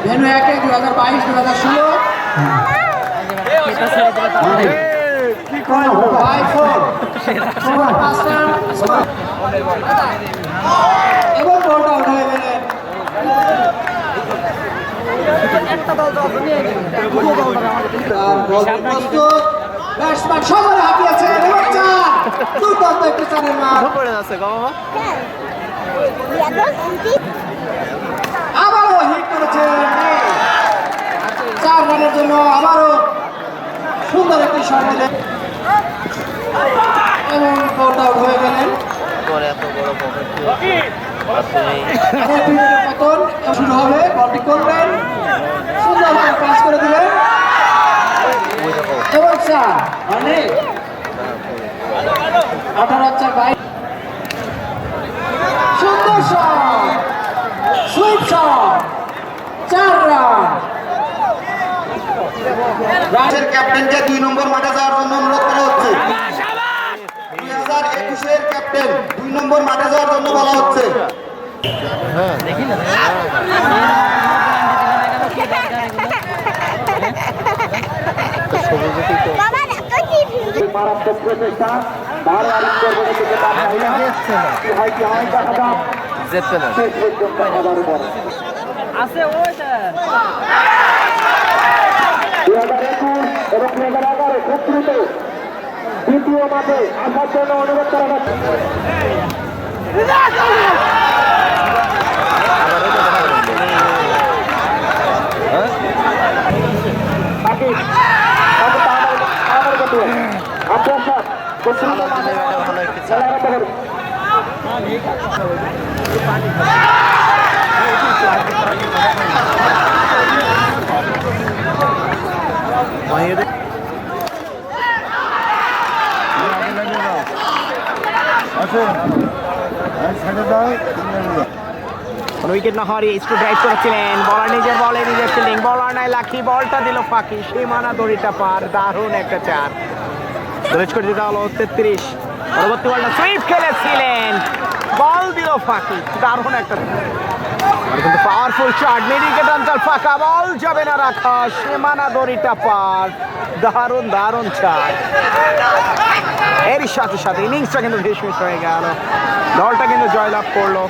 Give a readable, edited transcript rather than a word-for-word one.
Venue 1-2022-2016 এবং বলটা উঠে গেলেন। ব্যাটসম্যান সজরে হাঁপিয়েছেন এবং চার, দুর্দান্ত একটি চারের মার। আবারও হিট করেছেন 4 রানের জন্য, আবারও সুন্দর একটি শট দিলেন এবং বলটা আউট হয়ে গেলেন। পতন শুরু হবে, বলটি করবেন, সুন্দর পাস করে দিলেন এবং 4 মানে 18-22 সুন্দর শট, সুইপ শট, 4 রান। রাজের ক্যাপ্টেনকে 2 নম্বর মাঠে যাওয়ার জন্য অনুরোধ করা হচ্ছে। 2021-এর ক্যাপ্টেন 2 নম্বর মাঠে যাওয়ার জন্য বলা হচ্ছে। মারাত্মক প্রচেষ্টা, আছে ওইটা 2021 এবং 2011 খুব দ্রুত দ্বিতীয় মাঠে আসার জন্য অনুরোধ করা যাচ্ছে। উইকেট না হারিয়ে একটু ড্রাইভ করেছিলেন, বলার নিজের বলে নিজের ফিল্ডিং, বলার নাই লাকি, বলটা দিল ফাঁকি, সীমানা দড়িটা পার, দারুণ একটা চার। দরিজ করে দিতে হলো 33। পরবর্তী বলটা সুইপ খেলেছিলেন, বল দিল ফাঁকি, দারুণ একটা কিন্তু পাওয়ারফুল শট, মিড উইকেট অঞ্চল ফাঁকা, বল যাবে না রাখা, সীমানা দড়িটা পার, দারুণ দারুণ চার। এরই সাথে সাথে ইনিংসটা কিন্তু ভীষণ হয়ে গেল, দলটা কিন্তু জয়লাভ করলো।